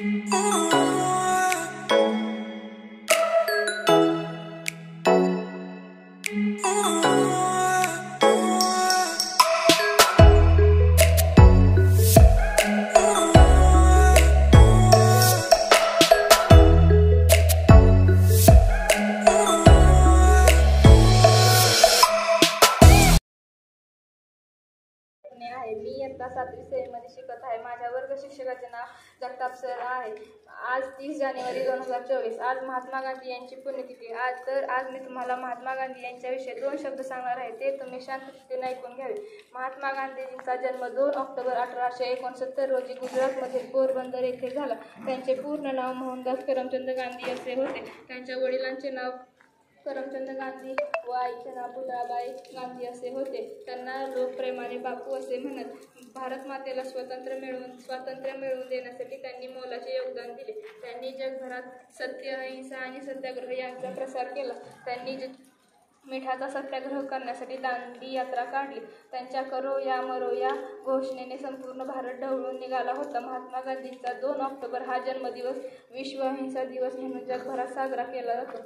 आहे. मी इयत्ता 7वी श्रेणीमध्ये शिकत आहे. माझ्या वर्ग शिक्षकाचे नाव जगताप सर आहे. आज 30 जानेवारी 2024. आज महात्मा गांधी यांची पुण्यतिथी. आज मी तुम्हाला महात्मा गांधी यांच्याविषयी 2 शब्द सांगणार आहे. ते तुम्ही शांततेने ऐकून घ्यावे. महात्मा गांधींचा जन्म 2 ऑक्टोबर 1869 रोजी गुजरातमधील पोरबंदर येथे झाला. त्यांचे पूर्ण नाव मोहनदास करमचंद गांधी असे होते. त्यांच्या वडिलांचे नाव करमचंद गांधी व आईचे नाव पुतळाबाई गांधी असे होते. त्यांना लोक प्रेमाने बापू असे म्हणत. भारत मातेला स्वातंत्र्य मिळवून देण्यासाठी त्यांनी मोलाचे योगदान दिले. त्यांनी जगभरात सत्य, अहिंसा आणि सत्याग्रह यांचा प्रसार केला. त्यांनी मिठाचा सत्याग्रह करण्यासाठी दांडी यात्रा काढली. त्यांच्या करो या मरो या घोषणेने संपूर्ण भारत ढवळून निघाला होता. महात्मा गांधींचा 2 ऑक्टोबर हा जन्मदिवस विश्व अहिंसा दिवस म्हणून जगभरात साजरा केला जातो.